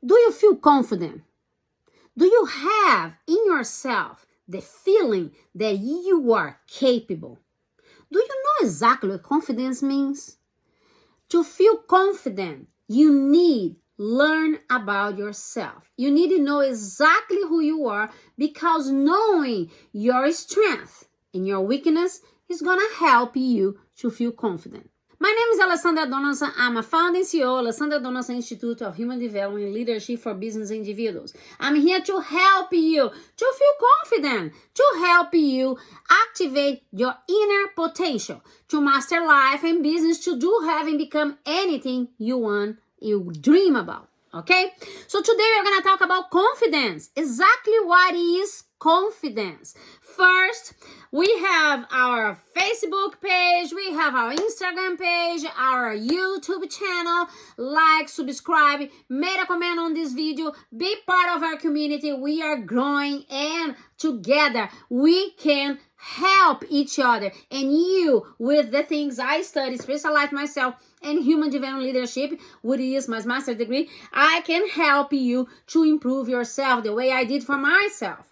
Do you feel confident? Do you have in yourself the feeling that you are capable? Do you know exactly what confidence means? To feel confident, you need learn about yourself. You need to know exactly who you are, because knowing your strength and your weakness is going to help you to feel confident. My name is Alessandra Donaldson. I'm a founder and CEO of Alessandra Donaldson Institute of Human Development and Leadership for Business Individuals. I'm here to help you to feel confident, to help you activate your inner potential, to master life and business, to do, have, and become anything you want, you dream about. Okay? So today we're going to talk about confidence. Exactly what is confidence. First, we have our Facebook page, we have our Instagram page, our YouTube channel. Like, subscribe, make a comment on this video, be part of our community. We are growing, and together we can help each other. And you, with the things I study, specialize myself in human development leadership, which is my master's degree, I can help you to improve yourself the way I did for myself.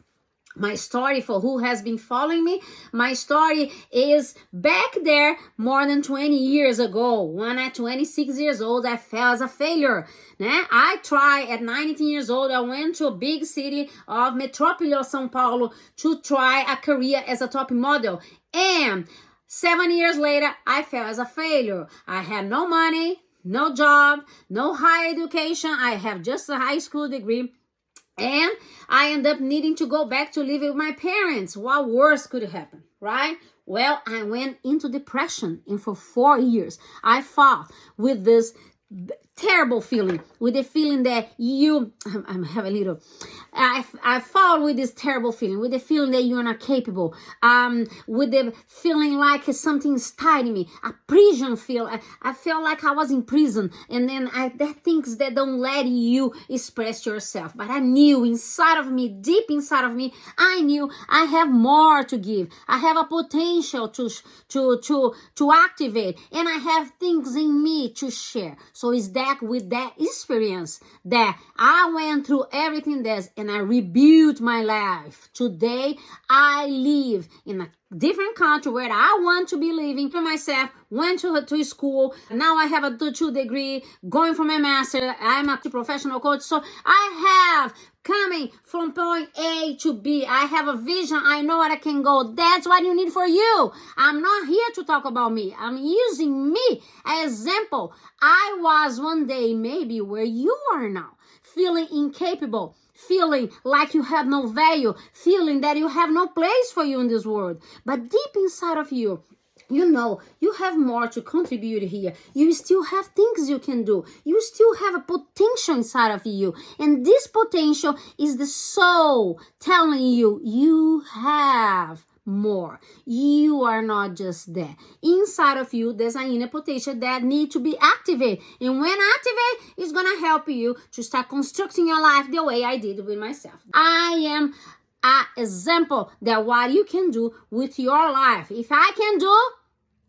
My story, for who has been following me, my story is back there more than 20 years ago. When at 26 years old, I fell as a failure. I tried at 19 years old. I went to a big city of Metrópole of São Paulo to try a career as a top model. And 7 years later, I fell as a failure. I had no money, no job, no higher education. I have just a high school degree. And I end up needing to go back to live with my parents. What worse could happen, right? Well, I went into depression, and for 4 years, I fought with this terrible feeling, with the feeling that I fought with this terrible feeling, with the feeling that you are not capable, with the feeling like something's tied me, a prison feel. I felt like I was in prison, and then there things that don't let you express yourself. But I knew inside of me, deep inside of me, I knew I have more to give. I have a potential to activate, and I have things in me to share. So it's that with that experience that I went through everything this, and I rebuilt my life. Today, I live in a different country where I want to be living for myself, went to school. Now I have a 2 degree, going for my master. I'm a professional coach. So I have coming from point A to B. I have a vision. I know where I can go. That's what you need for you. I'm not here to talk about me. I'm using me as example. I was one day maybe where you are now, feeling incapable, feeling like you have no value, feeling that you have no place for you in this world. But deep inside of you, you know you have more to contribute here. You still have things you can do. You still have a potential inside of you. And this potential is the soul telling you you have more. You are not just there. Inside of you, there's an inner potential that needs to be activated. And when activated, it's going to help you to start constructing your life the way I did with myself. I am an example that what you can do with your life. If I can do,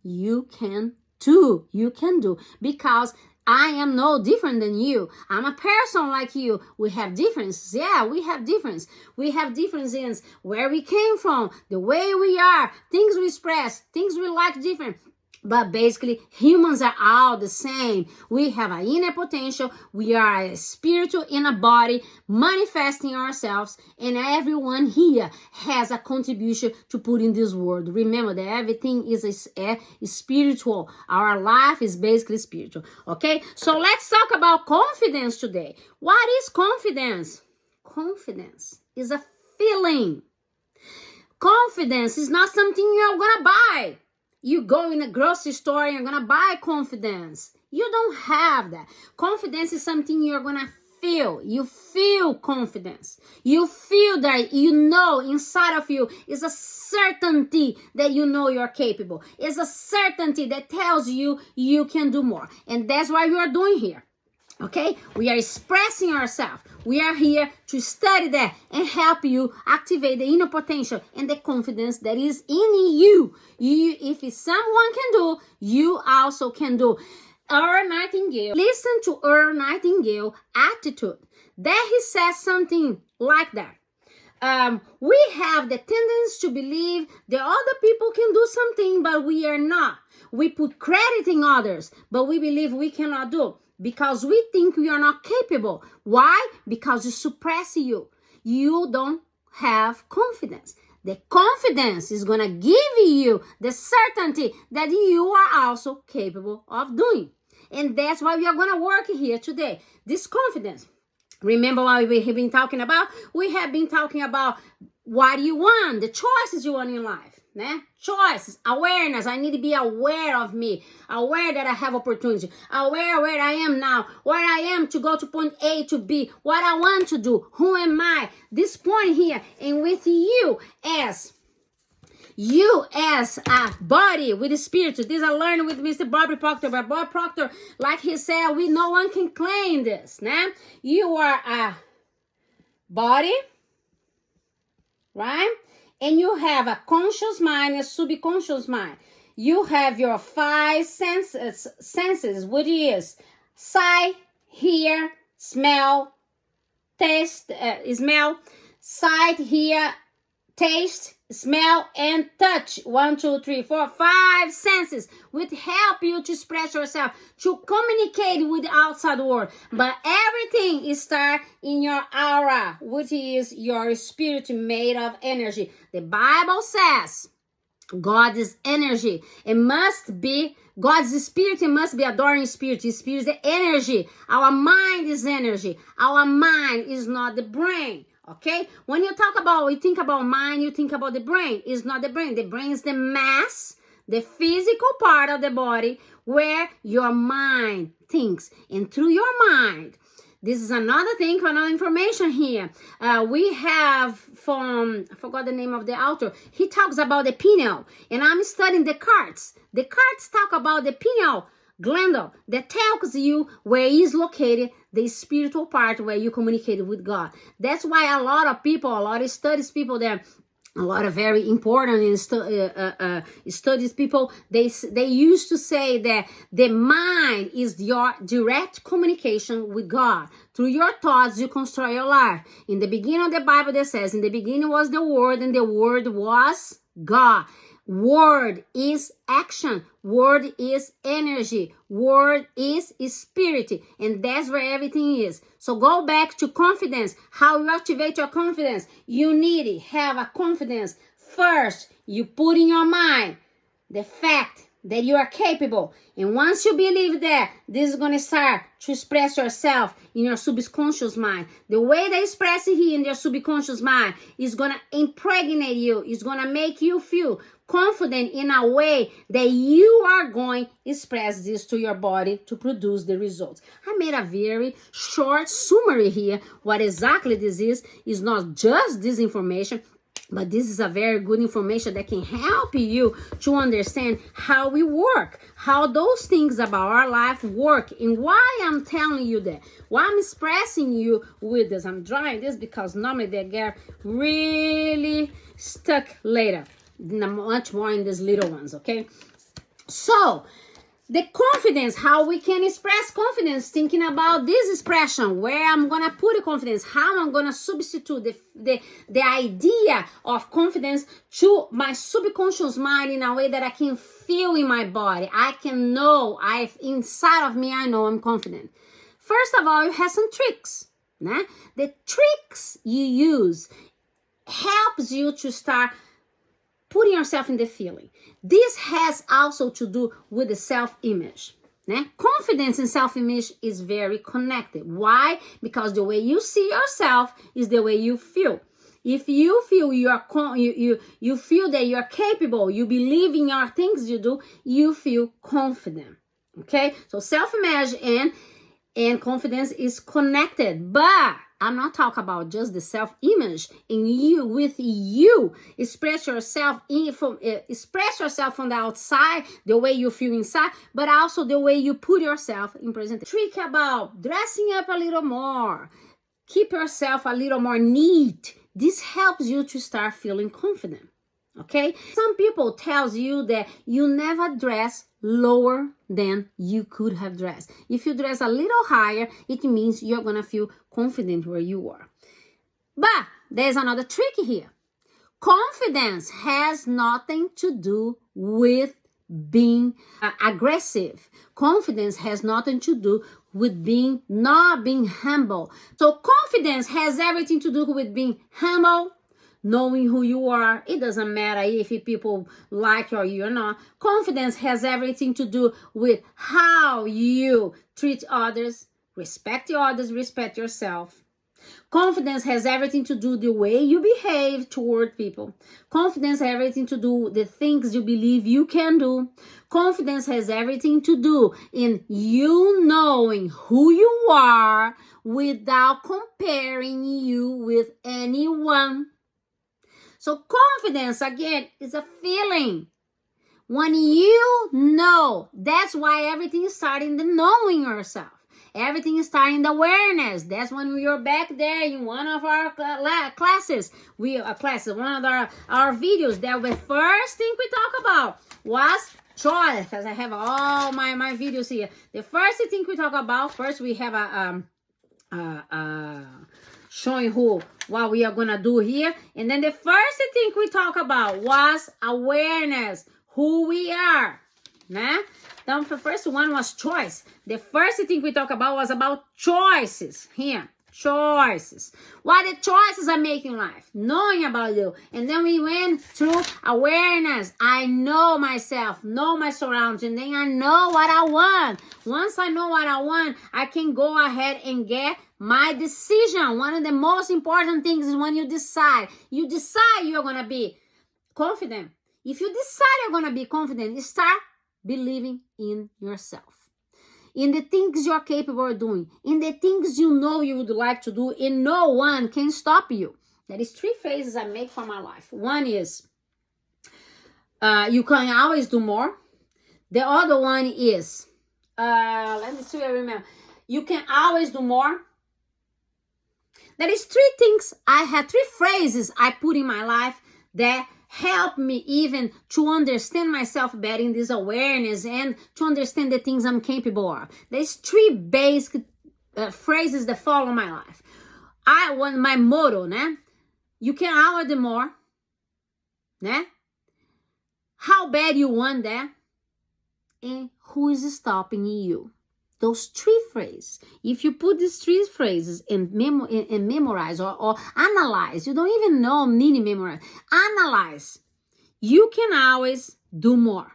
you can too. You can do, because I am no different than you. I'm a person like you. We have differences. Yeah, we have difference. We have differences in where we came from, the way we are, things we express, things we like different. But basically, humans are all the same. We have an inner potential. We are a spiritual in a body, manifesting ourselves. And everyone here has a contribution to put in this world. Remember that everything is spiritual. Our life is basically spiritual. Okay? So let's talk about confidence today. What is confidence? Confidence is a feeling. Confidence is not something you're going to buy. You go in a grocery store and you're going to buy confidence. You don't have that. Confidence is something you're going to feel. You feel confidence. You feel that you know inside of you is a certainty that you know you're capable. It's a certainty that tells you you can do more. And that's what we are doing here. Okay? We are expressing ourselves. We are here to study that and help you activate the inner potential and the confidence that is in you. If someone can do, you also can do. Earl Nightingale. Listen to Earl Nightingale attitude. There he says something like that. We have the tendency to believe that other people can do something, but we are not. We put credit in others, but we believe we cannot do because we think we are not capable. Why? Because you suppress you. You don't have confidence. The confidence is going to give you the certainty that you are also capable of doing. And that's why we are going to work here today. This confidence. Remember what we have been talking about? We have been talking about what you want, the choices you want in life. Choices, awareness. I need to be aware of me, aware that I have opportunity, aware where I am now, where I am to go to point A to B, what I want to do, who am I, this point here, and with you as a body with the spirit. This I learned with Mr. Bobby Proctor. But Bob Proctor, like he said, no one can claim this. You are a body, right? And you have a conscious mind, a subconscious mind. You have your 5 senses, which is sight, hear, smell, taste, sight, hear, taste, smell, and touch. 1, 2, 3, 4, 5 senses which help you to express yourself, to communicate with the outside world. But everything starts in your aura, which is your spirit made of energy. The Bible says God is energy. It must be God's spirit. It must be adoring spirit. His spirit is energy. Our mind is energy. Our mind is not the brain. Okay, when you think about mind, you think about the brain. It's not the brain. The brain is the mass, the physical part of the body where your mind thinks. And through your mind, this is another thing, another information here. We have from, I forgot the name of the author. He talks about the pineal. And I'm studying the cards. The cards talk about the pineal gland that tells you where is located the spiritual part where you communicate with God. That's why a lot of people, a lot of studies people there, a lot of very important studies people, they used to say that the mind is your direct communication with God. Through your thoughts, you construct your life. In the beginning of the Bible, that says, in the beginning was the Word, and the Word was God. Word is action. Word is energy. Word is spirit. And that's where everything is. So go back to confidence. How you activate your confidence. You need to have a confidence. First, you put in your mind the fact that you are capable. And once you believe that, this is going to start to express yourself in your subconscious mind. The way they express it here in your subconscious mind is going to impregnate you. It's going to make you feel confident in a way that you are going to express this to your body to produce the results. I made a very short summary here. What exactly this is not just this information, but this is a very good information that can help you to understand how we work, how those things about our life work, and why I'm telling you that. Why I'm expressing you with this. I'm drawing this because normally they get really stuck later. Much more in these little ones, okay? So, the confidence, how we can express confidence, thinking about this expression, where I'm going to put the confidence, how I'm going to substitute the idea of confidence to my subconscious mind in a way that I can feel in my body. I can know, inside of me, I know I'm confident. First of all, you have some tricks. Né? The tricks you use helps you to start putting yourself in the feeling. This has also to do with the self-image. Né? Confidence and self-image is very connected. Why? Because the way you see yourself is the way you feel. If you feel you feel that you are capable, you believe in your things you do, you feel confident. Okay? So self-image and confidence is connected, but I'm not talking about just the self-image. In you, with you, express yourself from the outside, the way you feel inside, but also the way you put yourself in present. Trick about dressing up a little more, keep yourself a little more neat. This helps you to start feeling confident. Okay? Some people tells you that you never dress lower than you could have dressed. If you dress a little higher, it means you're going to feel confident where you are. But there's another trick here. Confidence has nothing to do with being aggressive. Confidence has nothing to do with not being humble. So confidence has everything to do with being humble, knowing who you are. It doesn't matter if people like you or not. Confidence has everything to do with how you treat others, respect yourself. Confidence has everything to do with the way you behave toward people. Confidence has everything to do with the things you believe you can do. Confidence has everything to do in you knowing who you are without comparing you with anyone. So confidence, again, is a feeling. When you know, that's why everything is starting in knowing yourself. Everything is starting in the awareness. That's when we were back there in one of our classes. One of our videos. That the first thing we talk about was choice. Because I have all my videos here. The first thing we talk about, first we have showing what we are gonna do here, and then the first thing we talk about was awareness, who we are, né? Então, the first one was choice. The first thing we talk about was about choices here. Choices. What the choices I make in life. Knowing about you. And then we went through awareness. I know myself. Know my surroundings. And then I know what I want. Once I know what I want, I can go ahead and get my decision. One of the most important things is when you decide. You decide you're going to be confident. If you decide you're going to be confident, you start believing in yourself, in the things you're capable of doing, in the things you know you would like to do, and no one can stop you. There is 3 phrases I make for my life. One is, you can always do more. The other one is, let me see if I remember. You can always do more. There is 3 things. I have 3 phrases I put in my life that help me even to understand myself better in this awareness and to understand the things I'm capable of. There's 3 basic phrases that follow my life. I want my motto, né? You can always do more, né? How bad you want that, and who is stopping you? Those 3 phrases. If you put these 3 phrases and memorize or analyze, you don't even know need to memorize. Analyze. You can always do more.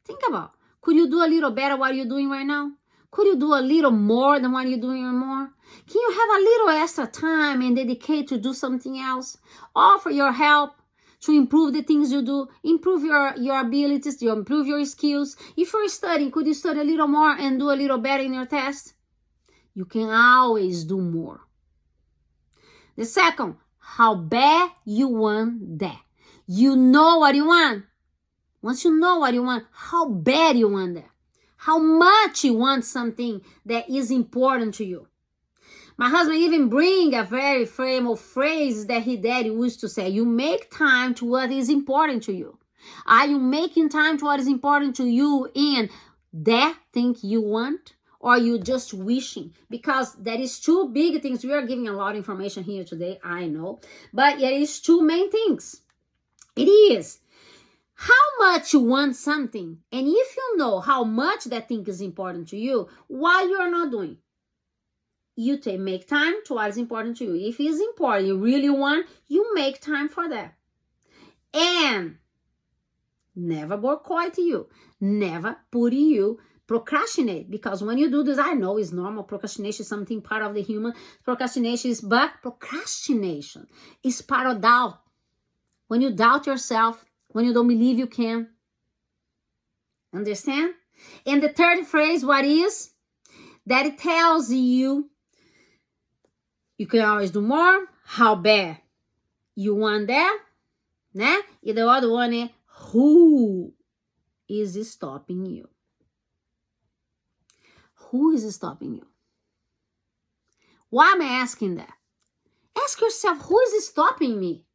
Think about, could you do a little better what you're doing right now? Could you do a little more than what you're doing more? Can you have a little extra time and dedicate to do something else? Offer your help to improve the things you do, improve your abilities, to improve your skills. If you're studying, could you study a little more and do a little better in your test? You can always do more. The second, how bad you want that. You know what you want. Once you know what you want, how bad you want that. How much you want something that is important to you. My husband even bring a very famous phrase that his dad used to say. You make time to what is important to you. Are you making time to what is important to you in that thing you want? Or are you just wishing? Because that is 2 big things. We are giving a lot of information here today, I know. But there is 2 main things. It is how much you want something. And if you know how much that thing is important to you, what you are not doing. You make time to what is important to you. If it's important, you really want, you make time for that. And never boycott you. Never put you procrastinate. Because when you do this, I know it's normal. Procrastination is something part of the human. Procrastination is part of doubt. When you doubt yourself, when you don't believe you can. Understand? And the third phrase, what is? That it tells you can always do more. How bad you want that? Né? And the other one is, who is stopping you? Who is stopping you? Why am I asking that? Ask yourself, who is stopping me?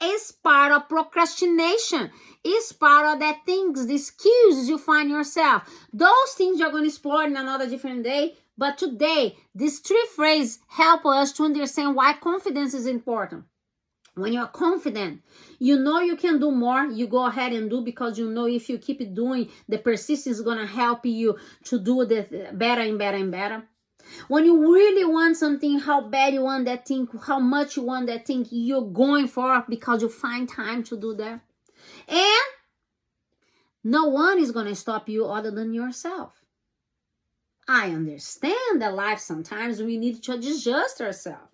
is part of procrastination. It's part of that things, the excuses you find yourself. Those things you're going to explore in another different day. But today, these 3 phrases help us to understand why confidence is important. When you're confident, you know you can do more, you go ahead and do, because you know if you keep it doing, the persistence is going to help you to do the better and better and better. When you really want something, how bad you want that thing, how much you want that thing, you're going for it because you find time to do that. And no one is going to stop you other than yourself. I understand that life sometimes we need to adjust ourselves.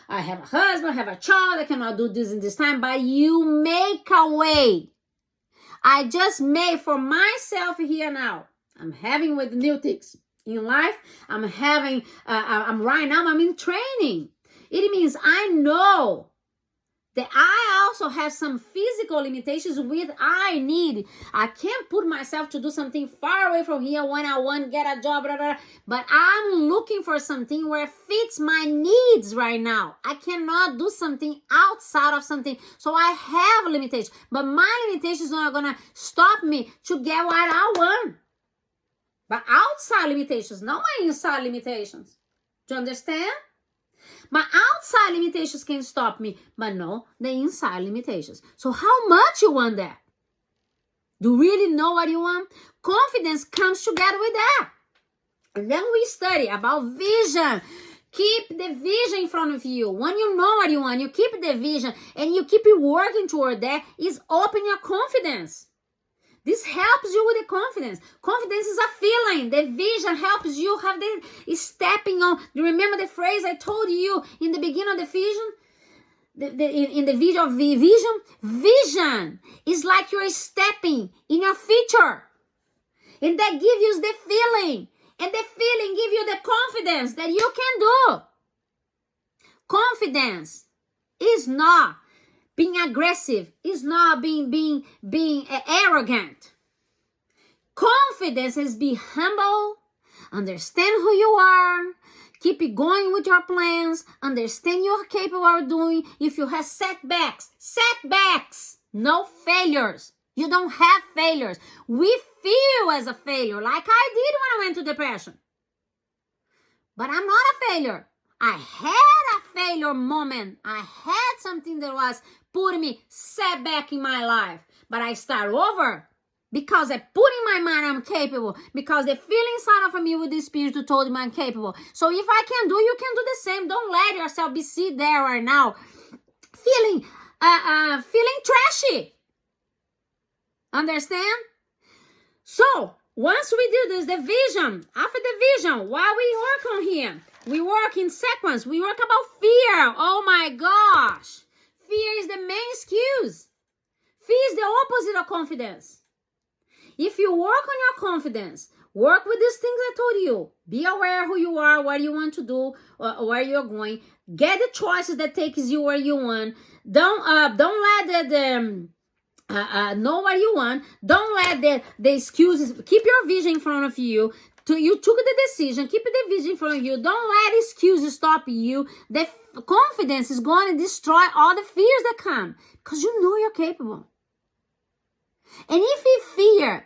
I have a husband, I have a child, I cannot do this in this time, but you make a way. I just made for myself here now. I'm having with new things in life. I'm right now, I'm in training. It means I know that I also have some physical limitations with I can't put myself to do something far away from here when I want to get a job, blah, blah, blah. But I'm looking for something where it fits my needs right now. I cannot do something outside of something. So I have limitations, but my limitations are not going to stop me to get what I want. But outside limitations, not my inside limitations. Do you understand? My outside limitations can stop me, but no, the inside limitations. So how much you want that? Do you really know what you want? Confidence comes together with that. And then we study about vision. Keep the vision in front of you. When you know what you want, you keep the vision and you keep working toward that, is open your confidence. This helps you with the confidence. Confidence is a feeling. The vision helps you have the stepping on. Do you remember the phrase I told you in the beginning of the vision? In the video of the vision? Vision is like you're stepping in your future. And that gives you the feeling. And the feeling gives you the confidence that you can do. Confidence is not being aggressive, is not being arrogant. Confidence is be humble, understand who you are, keep it going with your plans, understand you're capable of doing. If you have setbacks, no failures. You don't have failures. We feel as a failure, like I did when I went to depression. But I'm not a failure. I had a failure moment. I had something that was putting me setback in my life. But I start over because I put in my mind I'm capable. Because the feeling inside of me with the spirit who told me I'm capable. So if I can do, you can do the same. Don't let yourself be sit there right now feeling trashy. Understand? So once we do this, the vision, after the vision, while we work on here, we work in sequence. We work about fear. Oh my gosh. Fear is the main excuse. Fear is the opposite of confidence. If you work on your confidence, work with these things I told you. Be aware who you are, what you want to do, where you're going. Get the choices that takes you where you want. Don't let know what you want. Don't let the excuses. Keep your vision in front of you. You took the decision. Keep the vision in front of you. Don't let excuses stop you. The confidence is going to destroy all the fears that come because you know you're capable. And if you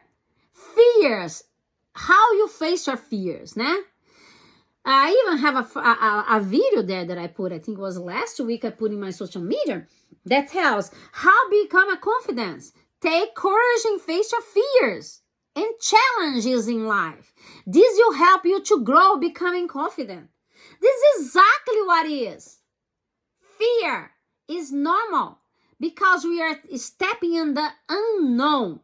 fears, how you face your fears, né? I even have a video there that I put, I think it was last week, I put in my social media that tells how become a confidence. Take courage and face your fears and challenges in life. This will help you to grow, becoming confident. This is exactly what it is. Fear is normal because we are stepping in the unknown.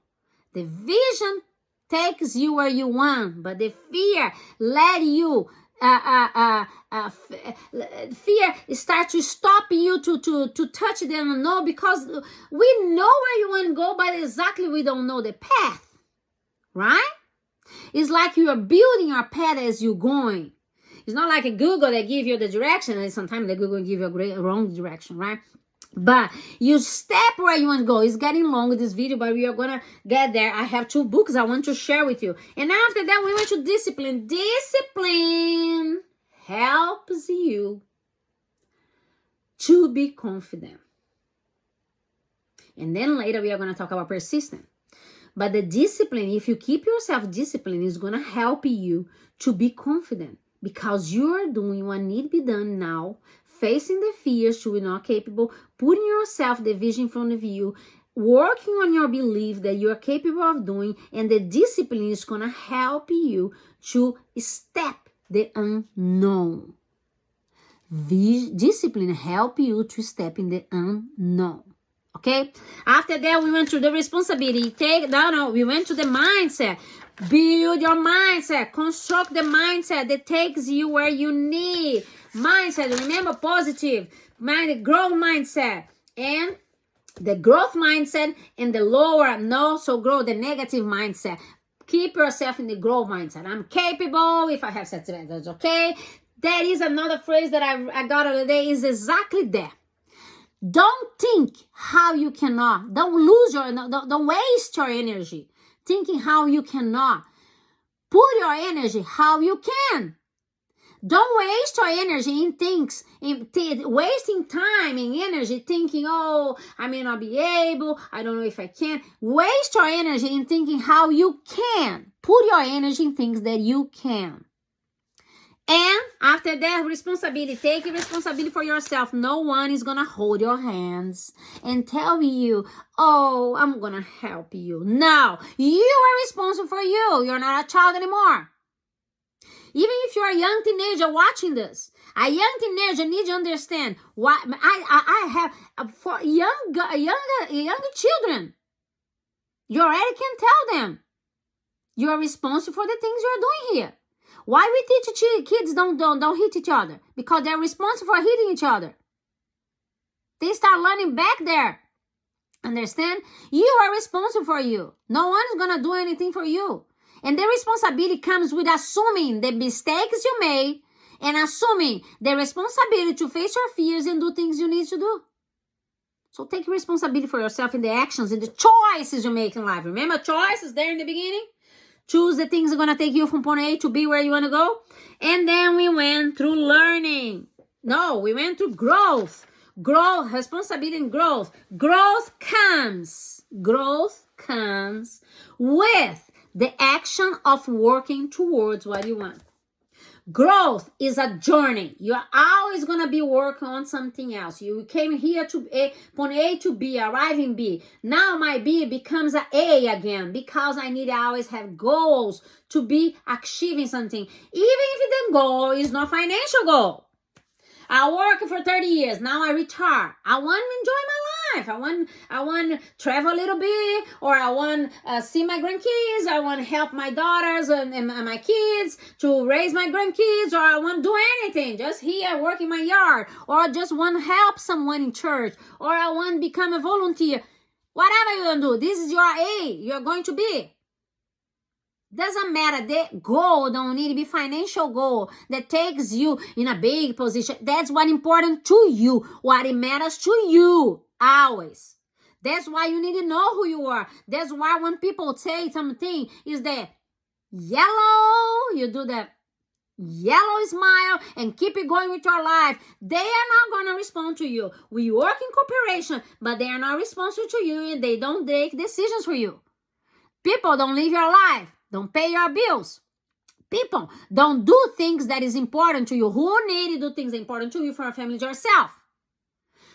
The vision takes you where you want, but the fear let you fear starts to stop you to touch the unknown because we know where you want to go, but exactly we don't know the path. Right? It's like you are building your path as you're going. It's not like a Google that gives you the direction, and sometimes the Google give you a wrong direction, right? But you step where you want to go. It's getting long with this video, but we are going to get there. I have 2 books I want to share with you. And after that, we went to discipline. Discipline helps you to be confident. And then later we are going to talk about persistent. But the discipline, if you keep yourself disciplined, is going to help you to be confident because you're doing what need to be done now, facing the fears you are not capable, putting yourself the vision in front of you, working on your belief that you're capable of doing, and the discipline is going to help you to step the unknown. Discipline help you to step in the unknown. Okay? After that, we went to the responsibility. We went to the mindset. Build your mindset. Construct the mindset that takes you where you need. Mindset, remember, positive. Growth mindset. And the growth mindset and the lower, the negative mindset. Keep yourself in the growth mindset. I'm capable if I have such advantage, okay? That is another phrase that I got the other day, is exactly that. Don't think how you cannot. Don't waste your energy thinking how you cannot. Put your energy how you can. Don't waste your energy in things, wasting time and energy thinking, oh, I may not be able, I don't know if I can. Waste your energy in thinking how you can. Put your energy in things that you can. And after that, responsibility. Take responsibility for yourself. No one is going to hold your hands and tell you, oh, I'm going to help you. No, you are responsible for you. You're not a child anymore. Even if you're a young teenager watching this, a young teenager needs to understand what I have for younger children. You already can tell them you are responsible for the things you're doing here. Why we teach kids don't hit each other? Because they're responsible for hitting each other. They start learning back there. Understand? You are responsible for you. No one is going to do anything for you. And the responsibility comes with assuming the mistakes you made and assuming the responsibility to face your fears and do things you need to do. So take responsibility for yourself in the actions and the choices you make in life. Remember, choices there in the beginning? Choose the things that are going to take you from point A to B where you want to go. And then we went through learning. No, we went through growth. Growth, responsibility and growth. Growth comes with the action of working towards what you want. Growth is a journey. You're always going to be working on something else. You came here to point A to B, arriving B. Now my B becomes an A again because I need to always have goals to be achieving something. Even if the goal is not financial goal. I work for 30 years. Now I retire. I want to enjoy my life. I want to travel a little bit, or I want to see my grandkids. I want to help my daughters and my kids to raise my grandkids, or I want to do anything. Just here, work in my yard, or I just want to help someone in church, or I want to become a volunteer. Whatever you're going to do, this is your A. You're going to be. Doesn't matter. The goal don't need to be financial goal that takes you in a big position. That's what important to you. What it matters to you always. That's why you need to know who you are. That's why when people say something is that yellow, you do that yellow smile and keep it going with your life. They are not going to respond to you. We work in cooperation, but they are not responsible to you and they don't make decisions for you. People don't live your life. Don't pay your bills. People don't do things that is important to you. Who need to do things that are important to you for a family yourself?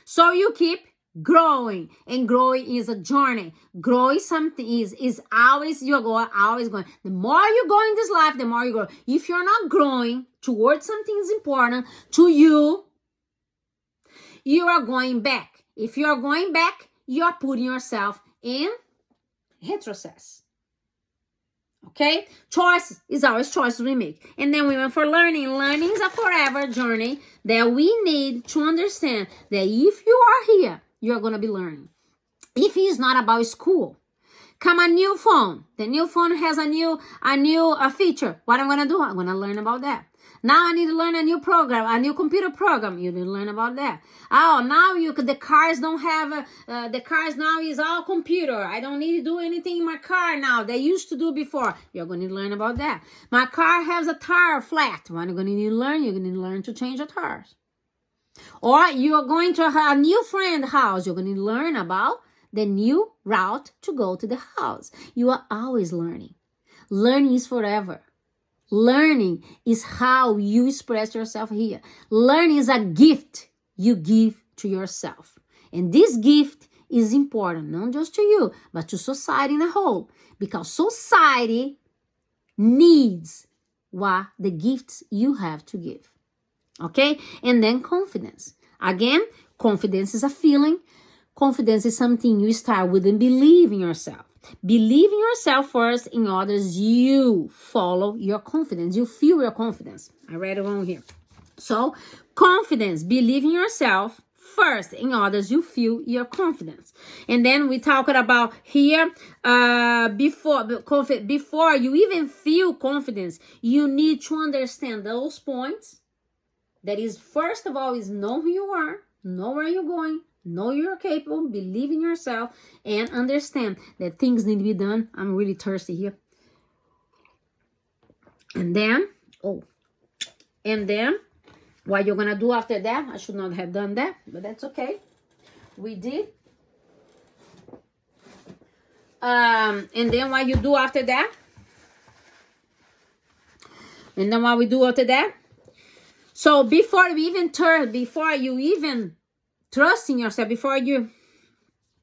So you keep growing, and growing is a journey. Growing something is always, you're going, always going. The more you go in this life, the more you grow. If you're not growing towards something is important to you, you are going back. If you're going back, you're putting yourself in retrocess. Okay? Choice is always choices we make. And then we went for learning. Learning is a forever journey that we need to understand that if you are here, you're going to be learning. If it's not about school, come a new phone. The new phone has a new feature. What I'm going to do? I'm going to learn about that. Now I need to learn a new program, a new computer program. You need to learn about that. Oh, now the cars don't have, the cars now is all computer. I don't need to do anything in my car now. They used to do before. You're going to learn about that. My car has a tire flat. What are you going to need to learn? You're going to learn to change the tires. Or you're going to a new friend's house. You're going to learn about the new route to go to the house. You are always learning. Learning is forever. Learning is how you express yourself here. Learning is a gift you give to yourself. And this gift is important, not just to you, but to society in a whole. Because society needs what the gifts you have to give. Okay? And then confidence. Again, confidence is a feeling. Confidence is something you start with and believe in yourself. Believe in yourself first, in others you follow your confidence. You feel your confidence. I read it wrong here. So, confidence, believe in yourself first, in others you feel your confidence. And then we talked about here, before you even feel confidence, you need to understand those points. That is, first of all, is know who you are, know where you're going, know you're capable, believe in yourself, and understand that things need to be done. I'm really thirsty here. And then, what you're going to do after that, I should not have done that, but that's okay. We did. And then what you do after that, so before you even trust in yourself,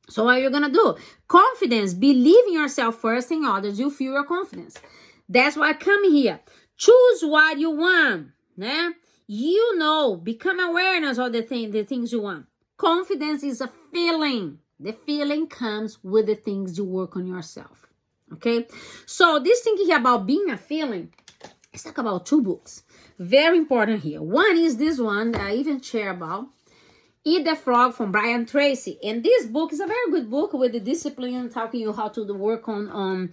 so what you're going to do? Confidence, believe in yourself first, in others you feel your confidence. That's why I come here. Choose what you want. Yeah? You know, become awareness of the things you want. Confidence is a feeling. The feeling comes with the things you work on yourself. Okay? So this thing here about being a feeling, let's talk about 2 books. Very important here. One is this one that I even share about. Eat the Frog from Brian Tracy. And this book is a very good book with the discipline, talking you how to work on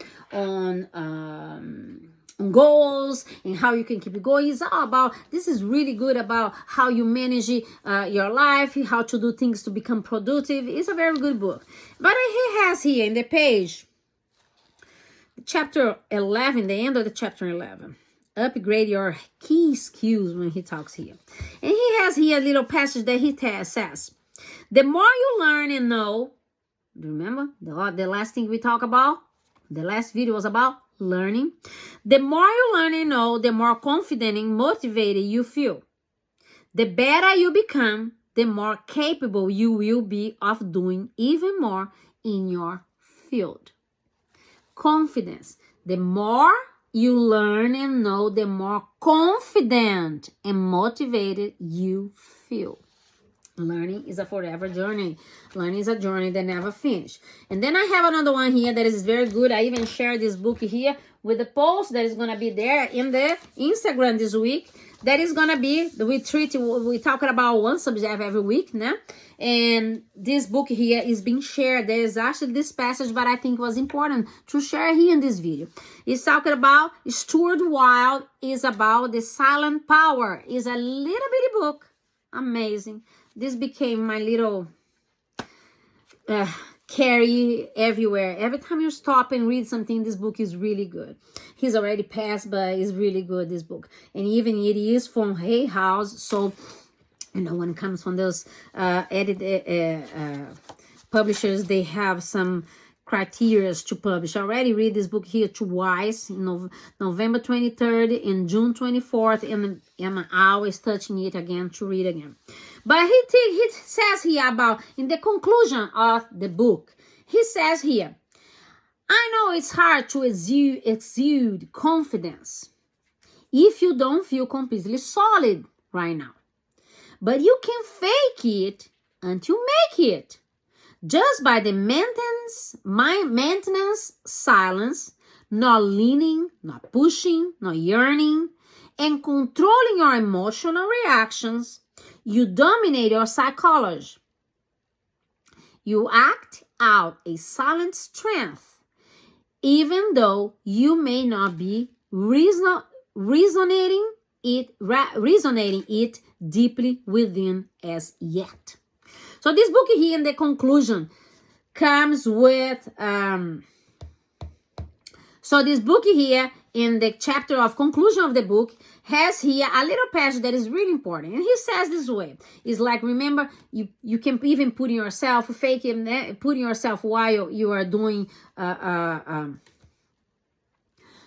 goals and how you can keep it going. It's all about, this is really good about how you manage your life, how to do things to become productive. It's a very good book. But he has here in the page, chapter 11, the end of the chapter 11. Upgrade your key skills when he talks here. And he has here a little passage that he says, the more you learn and know, remember the last thing we talked about? The last video was about learning. The more you learn and know, the more confident and motivated you feel. The better you become, the more capable you will be of doing even more in your field. Confidence. The more you learn and know, the more confident and motivated you feel. Learning is a forever journey. Learning is a journey that never finishes. And then I have another one here that is very good. I even shared this book here with the post that is going to be there in the Instagram this week. That is going to be, we talking about one subject every week, né? And this book here is being shared. There is actually this passage, but I think it was important to share here in this video. It's talking about, Stuart Wilde is about the silent power. It's a little bitty book. Amazing. This became my little carry everywhere. Every time you stop and read something, this book is really good. He's already passed, but it's really good, this book. And even it is from Hay House. So, you know, when it comes from those publishers, they have some criteria to publish. I already read this book here twice, November 23rd and June 24th, and I'm always touching it again to read again. But he says here about, in the conclusion of the book, he says here, I know it's hard to exude confidence if you don't feel completely solid right now. But you can fake it until you make it. Just by the maintenance, silence, not leaning, not pushing, not yearning, and controlling your emotional reactions, you dominate your psychology. You act out a silent strength, even though you may not be resonating it deeply within as yet. So this book here in the conclusion comes with, so this book here in the chapter of conclusion of the book has here a little passage that is really important. And he says this way. It's like, remember, you can even put in yourself, putting yourself while you are doing.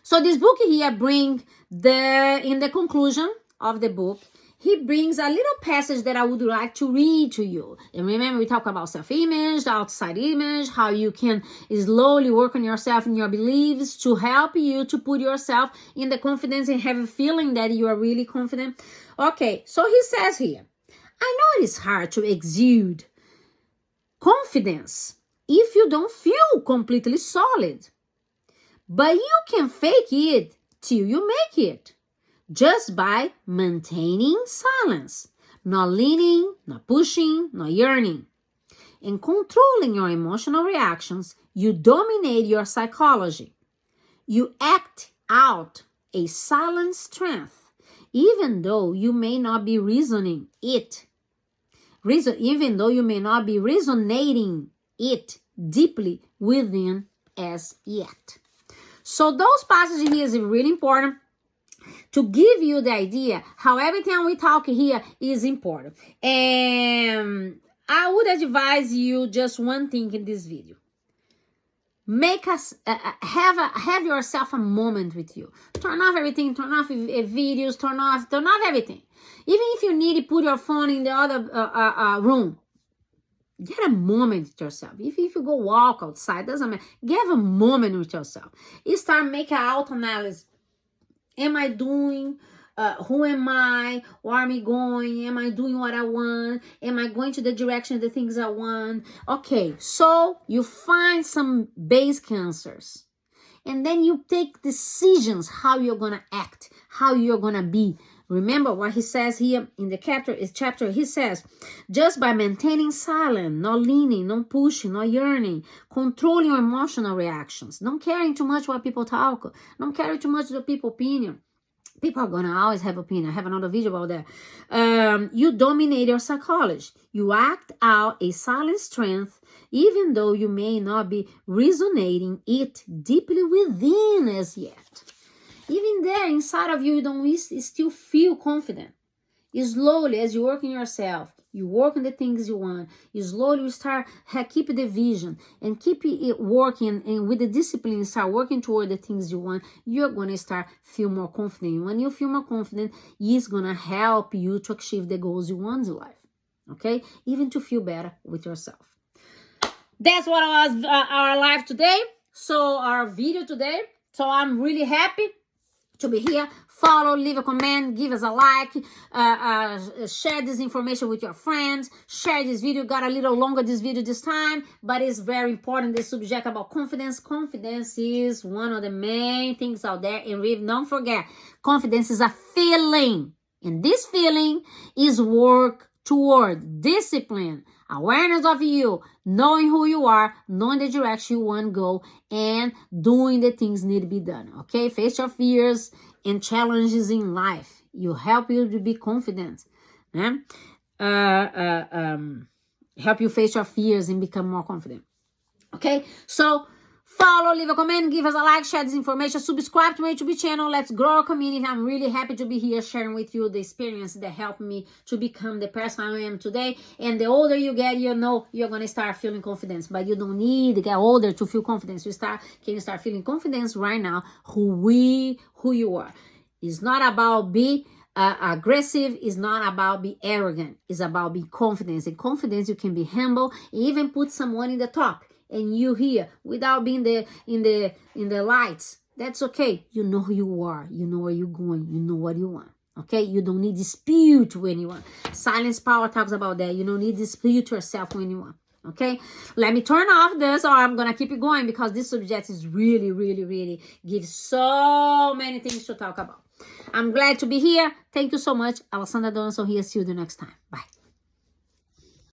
So this book here in the conclusion of the book, he brings a little passage that I would like to read to you. And remember, we talk about self-image, the outside image, how you can slowly work on yourself and your beliefs to help you to put yourself in the confidence and have a feeling that you are really confident. Okay, so he says here, I know it is hard to exude confidence if you don't feel completely solid. But you can fake it till you make it. Just by maintaining silence, not leaning, not pushing, not yearning. In controlling your emotional reactions, you dominate your psychology. You act out a silent strength, even though you may not be reasoning it. Even though you may not be resonating it deeply within as yet. So those passages here is really important to give you the idea how everything we talk here is important. And I would advise you just one thing in this video. Make us have yourself a moment with you. Turn off everything, turn off videos, turn off everything. Even if you need to put your phone in the other room, get a moment with yourself. If you go walk outside, doesn't matter. Get a moment with yourself. You start making an auto-analysis. Am I doing, who am I, where am I going, am I doing what I want, am I going to the direction of the things I want? Okay, so you find some basic answers. And then you take decisions how you're going to act, how you're going to be. Remember what he says here in the chapter, he says, just by maintaining silence, not leaning, not pushing, not yearning, controlling your emotional reactions, not caring too much what people talk, not caring too much the people's opinion. People are going to always have opinion. I have another video about that. You dominate your psychology. You act out a silent strength, even though you may not be resonating it deeply within as yet. Even there, inside of you, you still feel confident. You slowly, as you work on yourself, you work on the things you want, you slowly start, keep the vision and keep it working, and with the discipline, start working toward the things you want, you're going to start feel more confident. When you feel more confident, it's going to help you to achieve the goals you want in life. Okay? Even to feel better with yourself. That's what was our live today. So our video today. So I'm really happy to be here. Follow, leave a comment, give us a like, share this information with your friends, share this video. Got a little longer this video this time, but it's very important, the subject about confidence. Confidence is one of the main things out there, and don't forget, confidence is a feeling, and this feeling is work toward discipline, awareness of you, knowing who you are, knowing the direction you want to go, and doing the things need to be done. Okay, face your fears and challenges in life. You help you to be confident. Help you face your fears and become more confident. Okay, so follow, leave a comment, give us a like, share this information, subscribe to my YouTube channel. Let's grow our community. I'm really happy to be here sharing with you the experience that helped me to become the person I am today. And the older you get, you know you're going to start feeling confidence. But you don't need to get older to feel confidence. You can start feeling confidence right now, who you are. It's not about be aggressive, is not about be arrogant. It's about be confident. In confidence, you can be humble, even put someone in the top. And you here without being in the lights. That's okay. You know who you are. You know where you're going. You know what you want. Okay? You don't need dispute when you want. Silence Power talks about that. You don't need dispute yourself when you want. Okay? Let me turn off this, or I'm going to keep it going, because this subject is really, really, really gives so many things to talk about. I'm glad to be here. Thank you so much. Alessandra Donaldson here. See you the next time. Bye.